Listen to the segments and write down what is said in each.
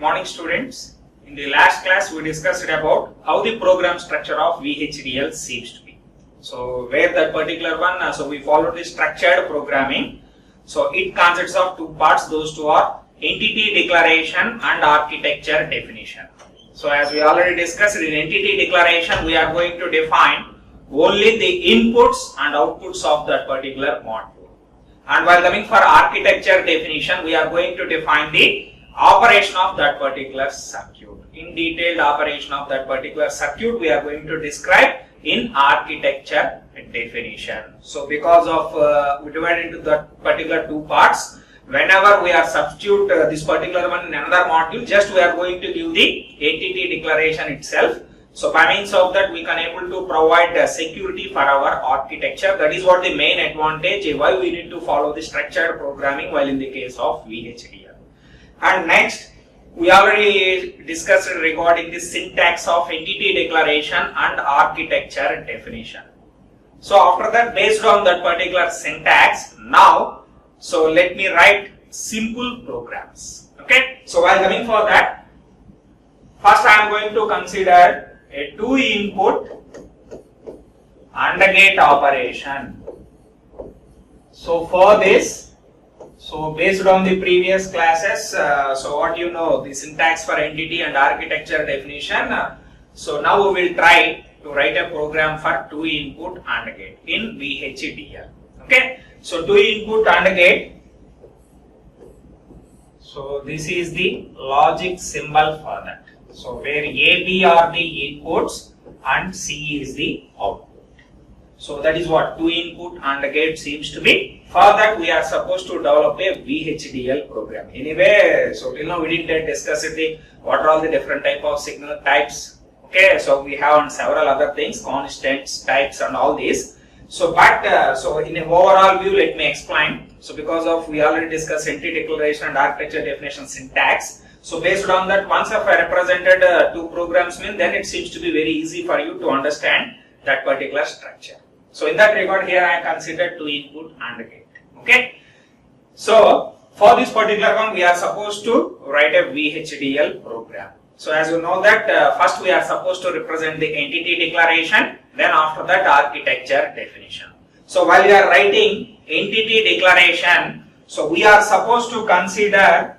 morning students. In the last class we discussed about how the program structure of VHDL seems to be. So where that particular one, so we followed the structured programming. So it consists of two parts. Those two are entity declaration and architecture definition. So as we already discussed, in entity declaration we are going to define only the inputs and outputs of that particular module. And while coming for architecture definition, we are going to define the operation of that particular circuit. In detailed operation of that particular circuit we are going to describe in architecture definition. So because of we divide into that particular two parts, whenever we are substitute this particular one in another module, just we are going to give the entity declaration itself. So by means of that we can able to provide security for our architecture. That is what the main advantage, why we need to follow the structured programming while in the case of VHDL. And next, we already discussed regarding the syntax of entity declaration and architecture definition. So after that, based on that particular syntax, now, so let me write simple programs. Okay. So while coming for that, first I am going to consider a 2 input AND gate operation. So for this, so based on the previous classes, so what you know, the syntax for entity and architecture definition. So now we will try to write a program for 2 input AND gate in VHDL. Okay. So 2 input AND gate. So this is the logic symbol for that. So where A, B are the inputs and C is the output. So that is what 2 input AND gate seems to be. For that we are supposed to develop a VHDL program. Anyway, so till now we didn't discuss the what are all the different type of signal types. Okay, so we have several other things, constants, types and all these. So but so in an overall view let me explain. So because of we already discussed entity declaration and architecture definition syntax. So based on that, once if I represented two programs mean, then it seems to be very easy for you to understand that particular structure. So in that regard, here I considered 2 input AND gate. Okay. So for this particular one, we are supposed to write a VHDL program. So as you know that first we are supposed to represent the entity declaration, then after that architecture definition. So while we are writing entity declaration, so we are supposed to consider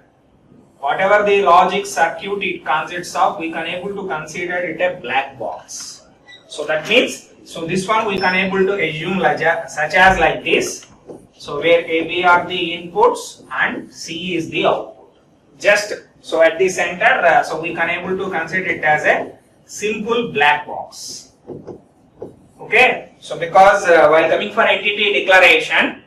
whatever the logic circuit it consists of, we can able to consider it a black box. So that means, so this one we can able to assume such as like this. So where A, B are the inputs and C is the output. Just so at the center, so we can able to consider it as a simple black box. Okay. So because while coming for entity declaration,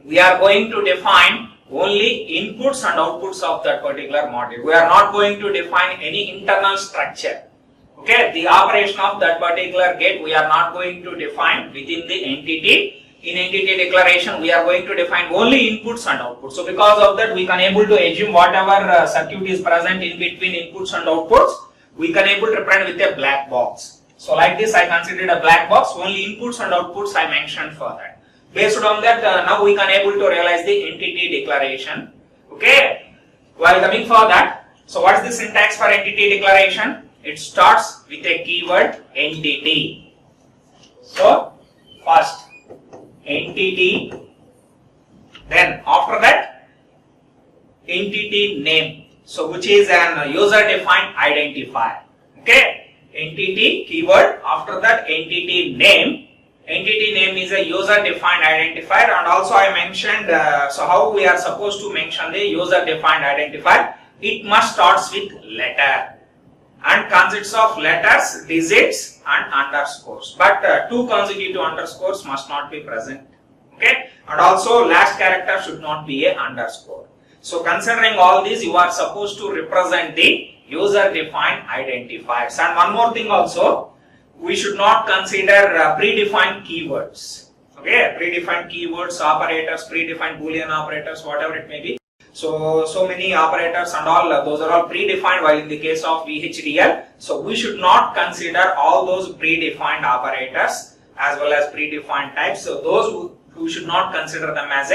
we are going to define only inputs and outputs of that particular module. We are not going to define any internal structure. Okay, the operation of that particular gate we are not going to define within the entity. In entity declaration we are going to define only inputs and outputs. So because of that we can able to assume whatever circuit is present in between inputs and outputs, we can able to represent with a black box. So like this I considered a black box, only inputs and outputs I mentioned for that. Based on that, now we can able to realize the entity declaration. Okay. While coming for that, so what is the syntax for entity declaration? It starts with a keyword entity. So first entity, then after that entity name. So which is an user defined identifier. Okay. Entity keyword, after that entity name. Entity name is a user defined identifier, and also I mentioned so how we are supposed to mention the user defined identifier. It must starts with letter and consists of letters, digits and underscores, but 2 consecutive underscores must not be present. Okay, and also last character should not be a underscore. So considering all these, you are supposed to represent the user defined identifiers. And one more thing also, we should not consider predefined keywords. Okay, predefined keywords, operators, predefined boolean operators, whatever it may be. So many operators and all, those are all predefined while in the case of VHDL. So we should not consider all those predefined operators as well as predefined types. So those we should not consider them as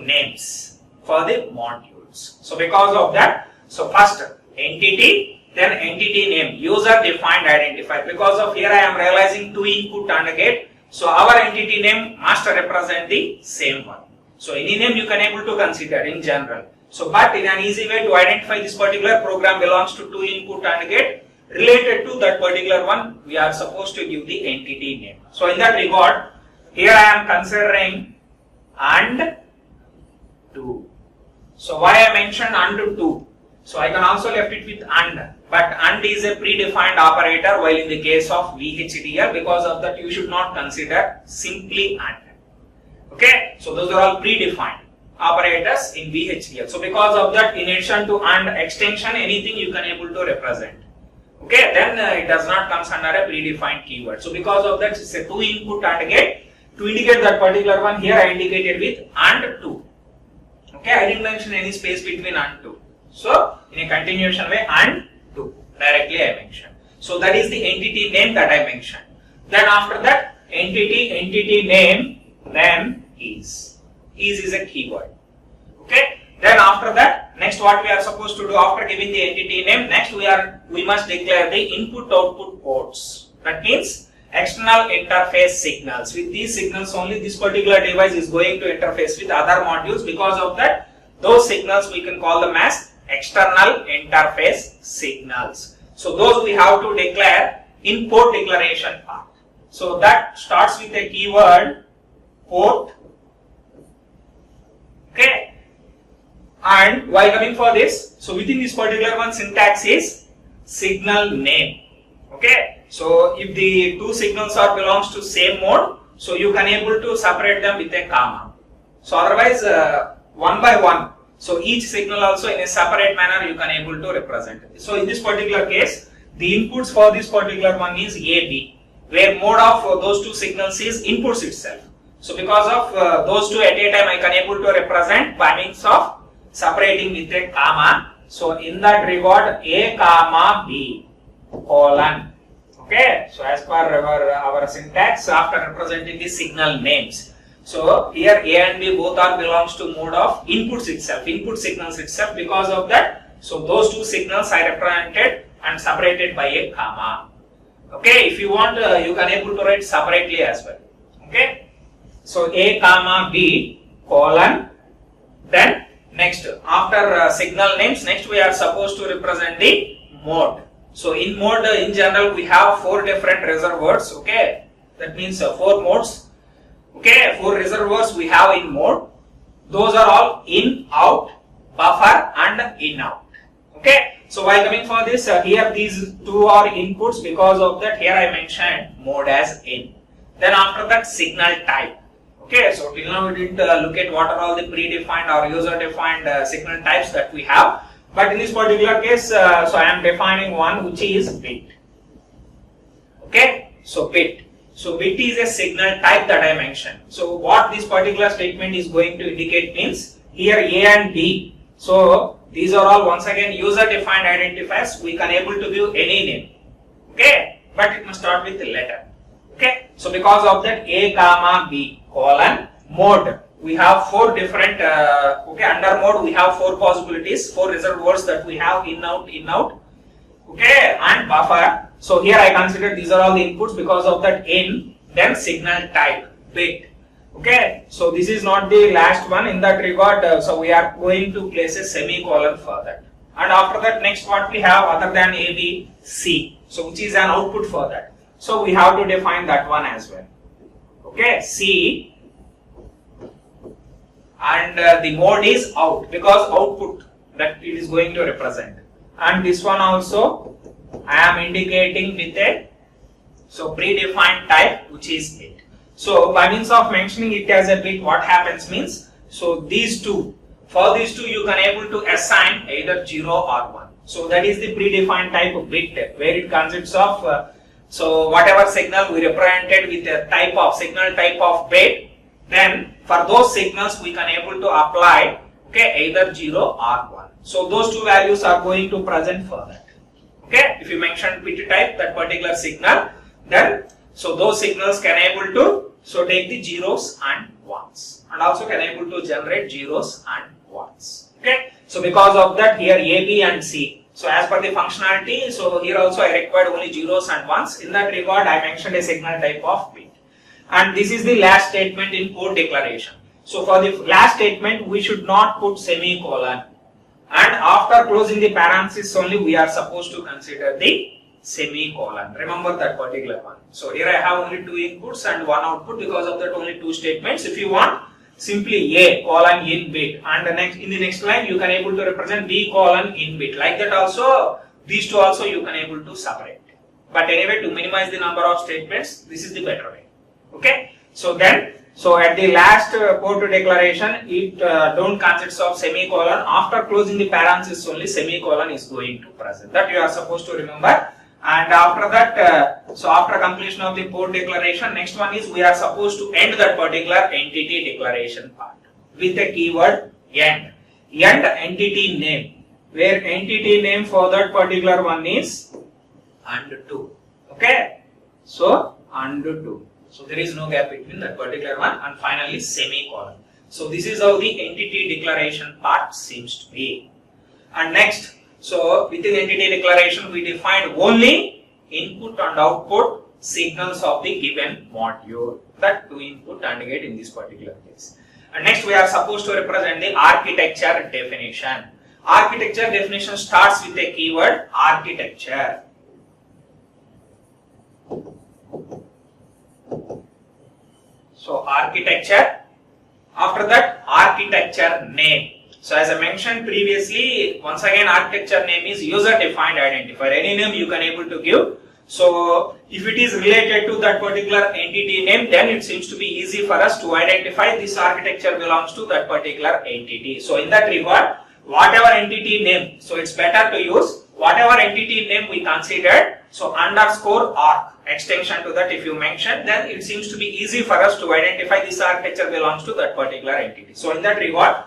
names for the modules. So because of that, so first entity, then entity name, user defined identifier. Because of here I am realizing 2 input AND gate, so our entity name must represent the same one. So any name you can able to consider in general. So but in an easy way to identify this particular program belongs to 2 input AND gate, related to that particular one we are supposed to give the entity name. So in that regard, here I am considering AND 2. So why I mentioned AND 2? So I can also left it with AND, but AND is a predefined operator while in the case of VHDL, because of that you should not consider simply AND. Okay, so those are all predefined operators in VHDL. So because of that, in addition to AND extension, anything you can able to represent. Okay, then it does not comes under a predefined keyword. So because of that, it's a 2 input AND gate. To indicate that particular one, here I indicated with AND 2. Okay, I didn't mention any space between AND 2. So in a continuation way, AND 2 directly I mentioned. So that is the entity name that I mentioned. Then after that, entity name, then is a keyword. Okay. Then after that, next what we are supposed to do after giving the entity name, next we must declare the input output ports. That means external interface signals. With these signals only this particular device is going to interface with other modules. Because of that, those signals we can call them as external interface signals. So those we have to declare in port declaration part. So that starts with a keyword port. Okay. And while coming for this, so within this particular one, syntax is signal name. Okay. So if the two signals are belongs to same mode, so you can able to separate them with a comma. So otherwise, one by one. So each signal also in a separate manner you can able to represent it. So in this particular case, the inputs for this particular one is AB, where mode of those two signals is inputs itself. So because of those two at a time I can able to represent by means of separating with a comma. So in that regard, A comma B colon. Okay. So as per our syntax, after representing the signal names. So here A and B both are belongs to mode of inputs itself, input signals itself. Because of that, so those two signals are represented and separated by a comma. Okay, if you want, you can able to write separately as well. Okay, so A comma B colon. Then next after signal names, next we are supposed to represent the mode. So in mode, in general, we have 4 different reservoirs. Okay, that means 4 modes. Okay, 4 reservoirs we have in mode. Those are all in, out, buffer and in, out. Okay, so while coming for this, here these 2 are inputs. Because of that, here I mentioned mode as in. Then after that, signal type. Okay, so till now we didn't look at what are all the predefined or user defined signal types that we have. But in this particular case, so I am defining one which is bit. Okay, so bit. So bit is a signal type that I mentioned. So what this particular statement is going to indicate means here A and B. So these are all once again user defined identifiers. We can able to give any name. Okay, but it must start with the letter. Okay, so because of that, A comma B colon mode. We have 4 different. Okay, under mode we have 4 possibilities, 4 reservoirs that we have in, out, in, out. Okay, and buffer. So here I consider these are all the inputs. Because of that, in, then signal type bit. Okay, so this is not the last one in that regard. So we are going to place a semicolon for that. And after that, next what we have other than A, B, C. So which is an output for that. So we have to define that one as well. Okay, C. And the mode is out, because output that it is going to represent. And this one also I am indicating with a predefined type which is bit. So by means of mentioning it as a bit, what happens means, so these two, for these two you can able to assign either 0 or 1. So that is the predefined type of bit, where it consists of so whatever signal we represented with a type of signal type of bit. Then for those signals we can able to apply either 0 or 1. So those two values are going to present for that. Okay, if you mention bit type that particular signal, then so those signals can able to take the zeros and ones, and also can able to generate zeros and ones. Okay, so because of that, here A, B and C. So as per the functionality, so here also I required only zeros and ones. In that regard, I mentioned a signal type of bit. And this is the last statement in port declaration. So for the last statement, we should not put semicolon. And after closing the parenthesis only, we are supposed to consider the semicolon. Remember that particular one. So here I have only 2 inputs and 1 output. Because of that, only 2 statements. If you want, simply A colon in bit, and in the next line you can able to represent B colon in bit. Like that also, these two also you can able to separate. But anyway, to minimize the number of statements, this is the better way. Okay. So at the last port declaration, it don't consist of semicolon. After closing the parenthesis only, semicolon is going to present. That you are supposed to remember. And after that, so after completion of the port declaration, next one is we are supposed to end that particular entity declaration part with the keyword end. End entity name, where entity name for that particular one is and2. Okay, so and2. So there is no gap between that particular one, and finally semicolon. So this is how the entity declaration part seems to be. And next, so within entity declaration, we defined only input and output signals of the given module. That 2 input and gate in this particular case. And next, we are supposed to represent the architecture definition. Architecture definition starts with a keyword architecture. So architecture. After that, architecture name. So as I mentioned previously, once again architecture name is user defined identifier. Any name you can able to give. So if it is related to that particular entity name, then it seems to be easy for us to identify this architecture belongs to that particular entity. So in that regard, whatever entity name, so it's better to use whatever entity name we considered. So underscore arc extension to that if you mention, then it seems to be easy for us to identify this architecture belongs to that particular entity. So in that regard,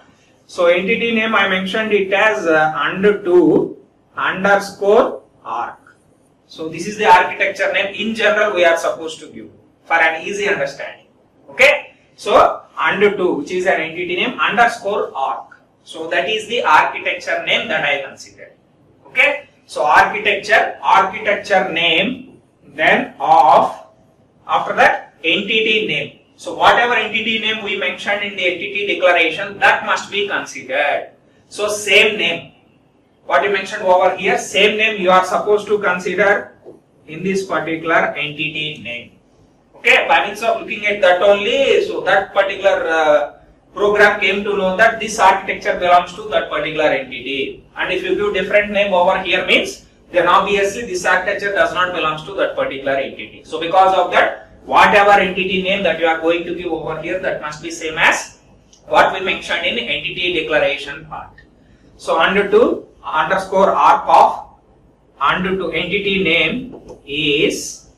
so entity name I mentioned it as and2 underscore arc. So this is the architecture name in general we are supposed to give for an easy understanding. Okay. So and2, which is an entity name, underscore arc. So that is the architecture name that I considered. Okay. So architecture name, then of, after that entity name. So whatever entity name we mentioned in the entity declaration, that must be considered. So same name, what you mentioned over here, same name you are supposed to consider in this particular entity name. Okay, by means of looking at that only, so that particular program came to know that this architecture belongs to that particular entity. And if you give different name over here means, then obviously this architecture does not belong to that particular entity. So because of that, whatever entity name that you are going to give over here, that must be same as what we mentioned in entity declaration part. So and2 underscore arc of and2 entity name is,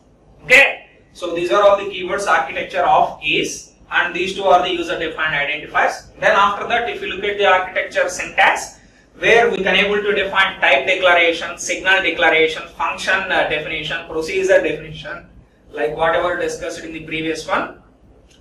okay. So these are all the keywords. Architecture of is, and these two are the user defined identifiers. Then after that, if you look at the architecture syntax, where we can able to define type declaration, signal declaration, function definition, procedure definition, like whatever discussed in the previous one.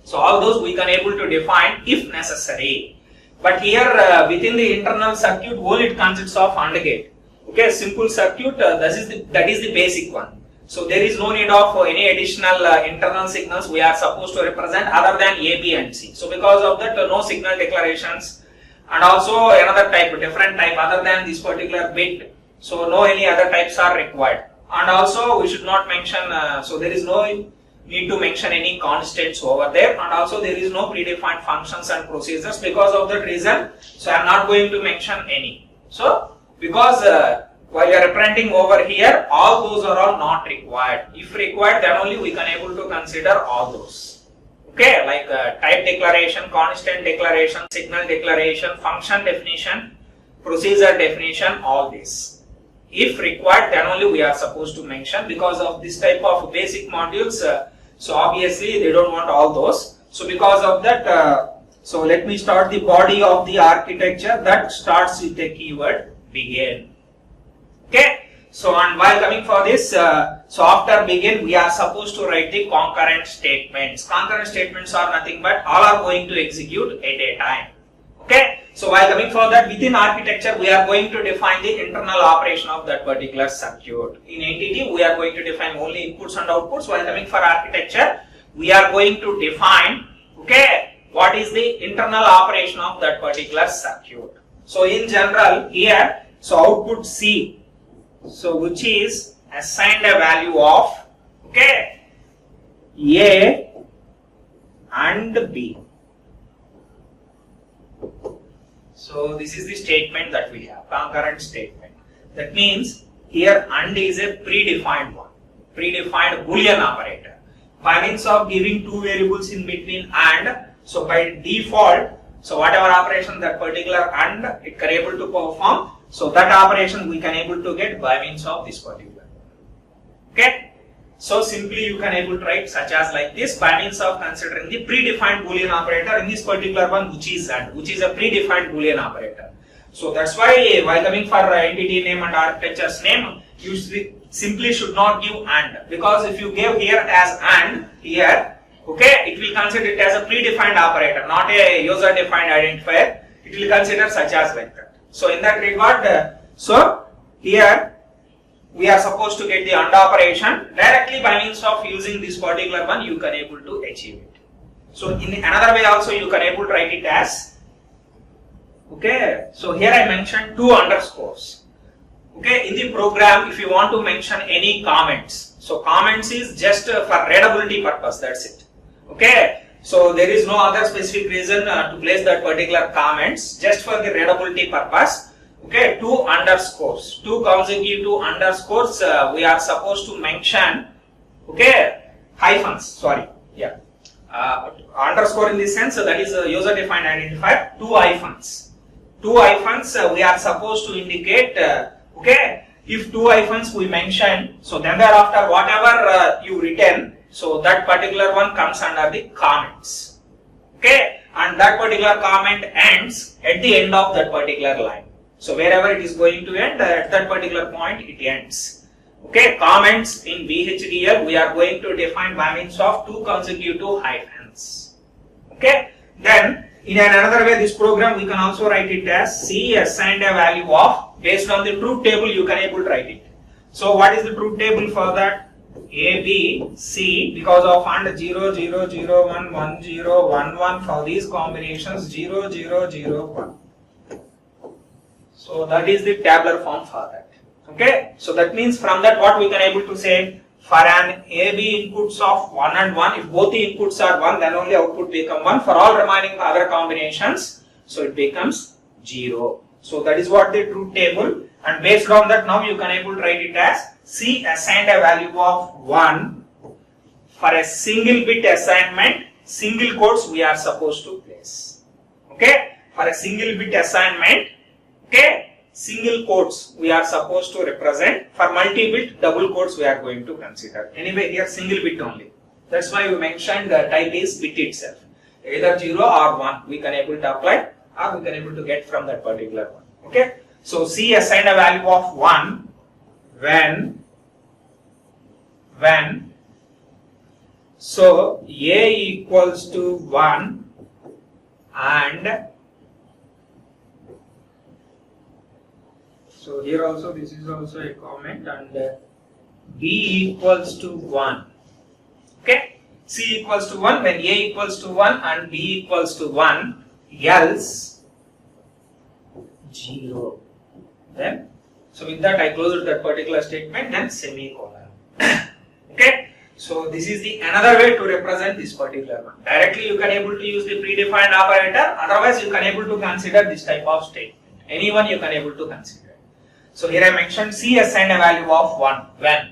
So all those we can able to define if necessary. But here within the internal circuit, only it consists of AND gate. Okay, simple circuit, that is the basic one. So there is no need of any additional internal signals we are supposed to represent other than A, B and C. So because of that, no signal declarations, and also another type, different type other than this particular bit. So no any other types are required. And also we should not mention, so there is no need to mention any constants over there, and also there is no predefined functions and procedures. Because of that reason, so I am not going to mention any. So because while you are representing over here, all those are all not required. If required, then only we can able to consider all those. Okay, like type declaration, constant declaration, signal declaration, function definition, procedure definition, all this. If required, then only we are supposed to mention, because of this type of basic modules. So obviously they don't want all those. So because of that, so let me start the body of the architecture that starts with the keyword begin. Okay. So and while coming for this, so after begin we are supposed to write the concurrent statements. Concurrent statements are nothing but all are going to execute at a time. Okay. So while coming for that, within architecture, we are going to define the internal operation of that particular circuit. In entity, we are going to define only inputs and outputs. While coming for architecture, we are going to define, okay, what is the internal operation of that particular circuit. So in general, here, so output C, so which is assigned a value of, okay, A and B. So this is the statement that we have, concurrent statement. That means here AND is a predefined one, predefined Boolean operator. By means of giving two variables in between AND, so by default, so whatever operation that particular AND it can able to perform, so that operation we can able to get by means of this particular. Okay. So simply you can able to write such as like this by means of considering the predefined Boolean operator in this particular one, which is AND, which is a predefined Boolean operator. So that's why while coming for entity name and architecture's name, you simply should not give AND, because if you give here as AND here, okay, it will consider it as a predefined operator, not a user defined identifier. It will consider such as like that. So in that regard, so here we are supposed to get the AND operation directly by means of using this particular one, you can able to achieve it. So in another way also you can able to write it as, okay, so here I mentioned two underscores. Okay, in the program if you want to mention any comments, so comments is just for readability purpose, that's it. Okay, so there is no other specific reason to place that particular comments, just for the readability purpose. Okay, two underscores, two consecutive underscores, we are supposed to mention, okay, hyphens, sorry, yeah, underscore in this sense, that is a user defined identifier, two hyphens. Two hyphens we are supposed to indicate, okay, if two hyphens we mention, so then thereafter whatever you written, so that particular one comes under the comments, okay, and that particular comment ends at the end of that particular line. So wherever it is going to end, at that particular point it ends. Okay, comments in VHDL we are going to define by means of two consecutive hyphens. Okay, then in another way this program we can also write it as C assigned a value of, based on the truth table you can able to write it. So what is the truth table for that? A, B, C, because of AND 0, 0, 0, 1, 1, 0, 1, 1, for these combinations 0, 0, 0, 1. So that is the tabular form for that. Okay, so that means from that what we can able to say, for an AB inputs of 1 and 1, if both the inputs are 1, then only output become 1. For all remaining other combinations, so it becomes 0. So that is what the truth table, and based on that now you can able to write it as C assigned a value of 1 for a single bit assignment, single quotes we are supposed to place. Okay, for a single bit assignment, okay, single quotes we are supposed to represent. For multi-bit, double quotes we are going to consider. Anyway, here single bit only. That's why we mentioned the type is bit itself. Either 0 or 1 we can able to apply, or we can able to get from that particular one. Okay, so C assigned a value of 1 when so A equals to 1 and so here also this is also a comment, and B equals to 1. Okay, C equals to 1 when A equals to 1 and B equals to 1, else 0. Then, so with that I closed that particular statement, then semicolon. Okay, so this is the another way to represent this particular one. Directly you can able to use the predefined operator, otherwise you can able to consider this type of statement. Anyone you can able to consider. So here I mentioned C assigned a value of 1 when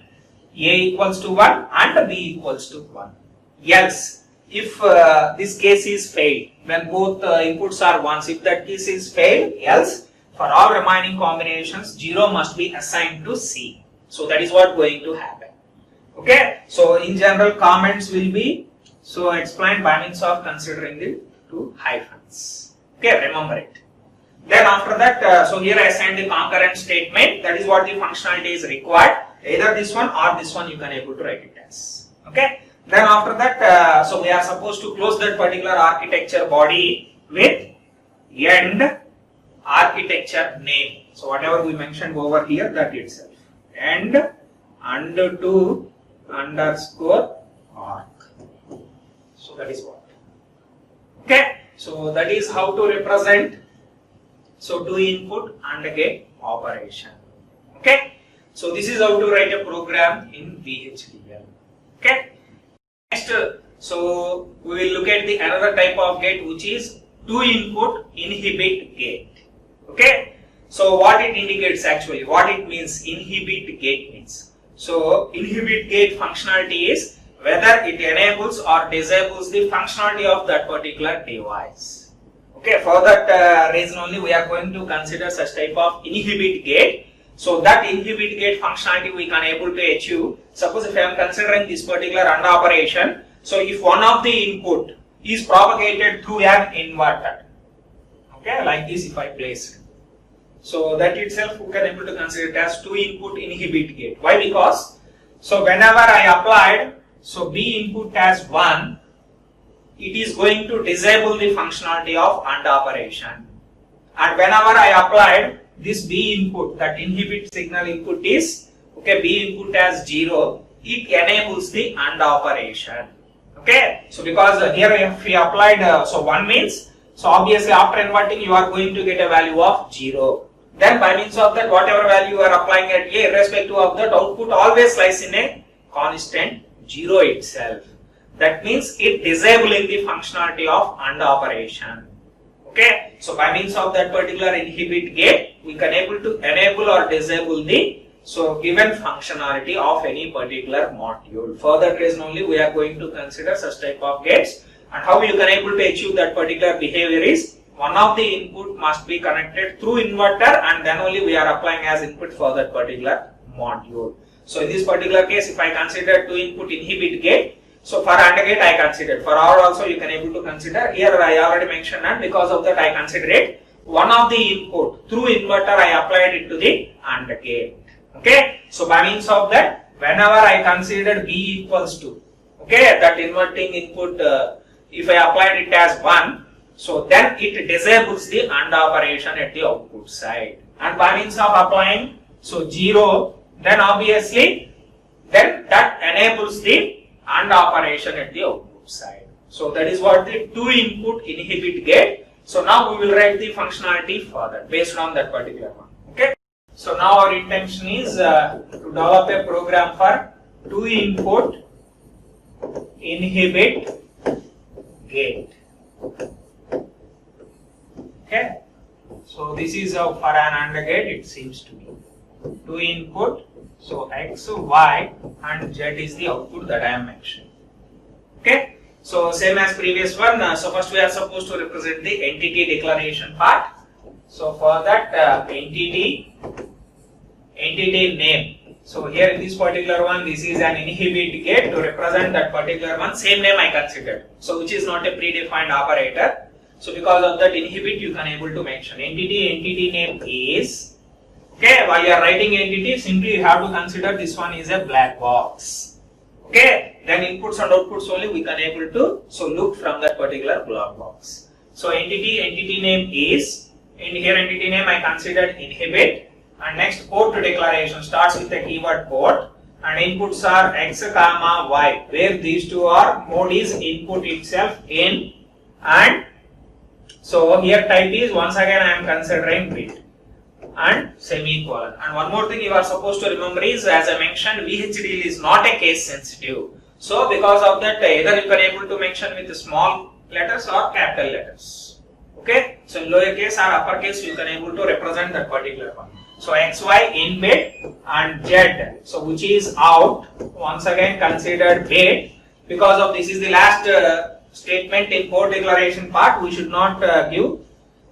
A equals to 1 and B equals to 1. Else, if this case is failed, when both inputs are 1s, if that case is failed, else for all remaining combinations 0 must be assigned to C. So that is what going to happen. Okay, so in general comments will be so explained by means of considering the two hyphens. Okay, remember it. Then after that, so here I assigned the concurrent statement. That is what the functionality is required. Either this one or this one you can able to write it as. Okay. Then after that, so we are supposed to close that particular architecture body with end architecture name. So whatever we mentioned over here, that itself. And to underscore arc. So that is what. Okay. So that is how to represent. So to input and get operation. Okay. So this is how to write a program in VHDL. Okay. Next, so we will look at the another type of gate, which is to input inhibit gate. Okay. So what it indicates actually, what it means, inhibit gate means. So inhibit gate functionality is whether it enables or disables the functionality of that particular device. Okay. For that reason only we are going to consider such type of inhibit gate. So that inhibit gate functionality we can able to achieve. Suppose if I am considering this particular AND operation, so if one of the input is propagated through an inverter, okay, like this if I place it. So that itself we can able to consider it as to input inhibit gate. Why? Because so whenever I applied so B input as 1, it is going to disable the functionality of AND operation. And whenever I applied this B input, that inhibit signal input is, okay, B input as 0, it enables the AND operation. Okay, so because here if we applied, so 1 means, so obviously after inverting you are going to get a value of 0. Then by means of that, whatever value you are applying at A, irrespective of that, output always lies in a constant 0 itself. That means it disabling the functionality of AND operation. Okay, so by means of that particular inhibit gate, we can able to enable or disable the so given functionality of any particular module. For that reason only we are going to consider such type of gates, and how you can able to achieve that particular behavior is one of the input must be connected through inverter, and then only we are applying as input for that particular module. So in this particular case, if I consider 2 input inhibit gate, so for AND gate I considered, for OR also you can able to consider. Here I already mentioned, and because of that I consider it one of the input through inverter I applied it to the AND gate. Okay, so by means of that, whenever I considered B equals to, okay, that inverting input, if I applied it as 1, so then it disables the AND operation at the output side. And by means of applying so 0, then obviously then that enables the AND operation at the output side. So that is what the 2 input inhibit gate. So now we will write the functionality further based on that particular one. Okay. So now our intention is to develop a program for 2 input inhibit gate. Okay. So this is how for an AND gate it seems to be. 2 input, so X, Y and Z is the output that I am mentioning. Okay. So same as previous one. So first we are supposed to represent the entity declaration part. So for that entity name. So here in this particular one, this is an inhibit gate to represent that particular one. Same name I considered. So which is not a predefined operator. So because of that inhibit, you can able to mention entity name is. Okay, while you are writing entity, simply you have to consider this one is a black box. Okay, then inputs and outputs only we can able to so look from that particular black box. So entity name is, in here entity name I considered inhibit, and next port declaration starts with the keyword port, and inputs are X, Y, where these two are mode is input itself in, and so here type is once again I am considering bit and semicolon. And one more thing you are supposed to remember is, as I mentioned, VHDL is not a case sensitive. So because of that, either you can able to mention with small letters or capital letters. Okay. So in lowercase or uppercase you can able to represent that particular one. So XY in bit and Z, so which is out, once again considered bit. Because of this is the last statement in port declaration part, we should not give.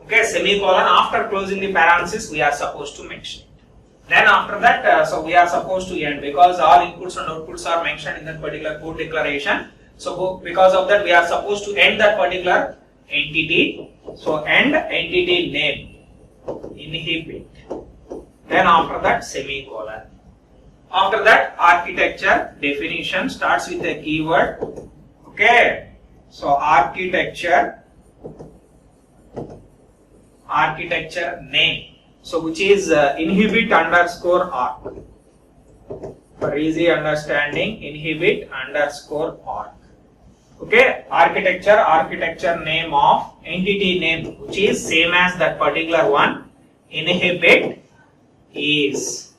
Okay, semicolon after closing the parenthesis we are supposed to mention it. Then after that, so we are supposed to end, because all inputs and outputs are mentioned in that particular port declaration. So because of that we are supposed to end that particular entity. So end entity name inhibit. Then after that semicolon. After that architecture definition starts with a keyword. Okay, so architecture architecture name. So which is inhibit underscore arc. For easy understanding, inhibit underscore arc. Okay, architecture name of entity name, which is same as that particular one. Inhibit is.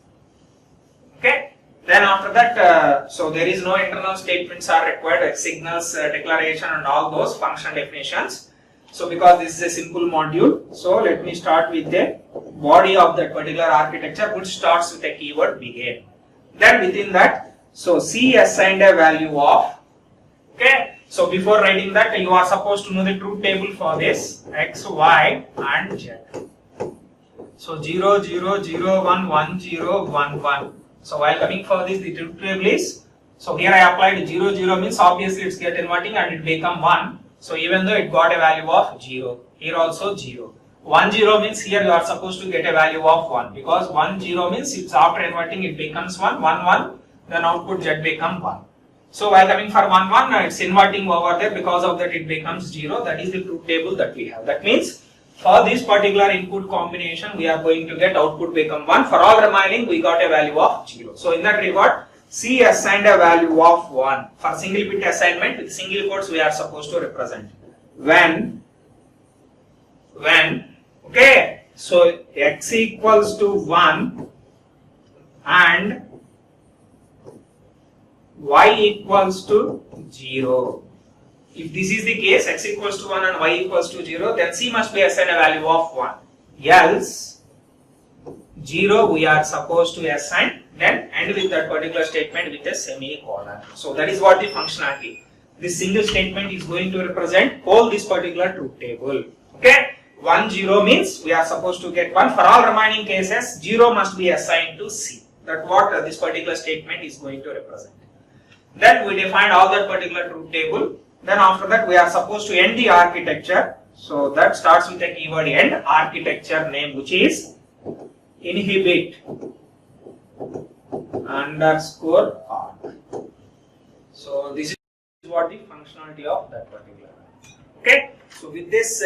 Okay. Then after that, so there is no internal statements are required, like signals, declaration, and all those function definitions. So because this is a simple module, so let me start with the body of that particular architecture, which starts with a keyword begin. Then within that, so C assigned a value of. Okay. So before writing that, you are supposed to know the truth table for this x, y, and z. So 0, 0, 0, 1, 1, 0, 1, 1. So while coming for this, the truth table is, so here I applied 0, 0 means obviously it's get inverting and it become 1. So even though it got a value of 0, here also 0. 1, 0 means here you are supposed to get a value of 1, because 1, 0 means it's after inverting it becomes 1, 1, 1, then output z become 1. So while coming for 1, 1, it's inverting over there, because of that it becomes 0. That is the truth table that we have. That means for this particular input combination, we are going to get output become 1. For all remaining, we got a value of 0. So in that regard, C assigned a value of 1. For single bit assignment, with single quotes we are supposed to represent. When, okay, so x equals to 1 and y equals to 0. If this is the case, x equals to 1 and y equals to 0, then C must be assigned a value of 1. Else, 0 we are supposed to assign, then end with that particular statement with a semicolon. So that is what the functionality. This single statement is going to represent all this particular truth table. Okay, 1, 0 means we are supposed to get 1. For all remaining cases, 0 must be assigned to C. That's what this particular statement is going to represent. Then we defined all that particular truth table. Then after that we are supposed to end the architecture. So that starts with a keyword end, architecture name, which is inhibit underscore arc. So this is what the functionality of that particular. Okay. So with this,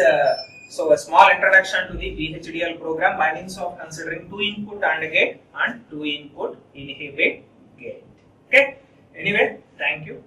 so a small introduction to the VHDL program by means of considering 2 input AND gate and 2 input inhibit gate. Okay. Anyway, thank you.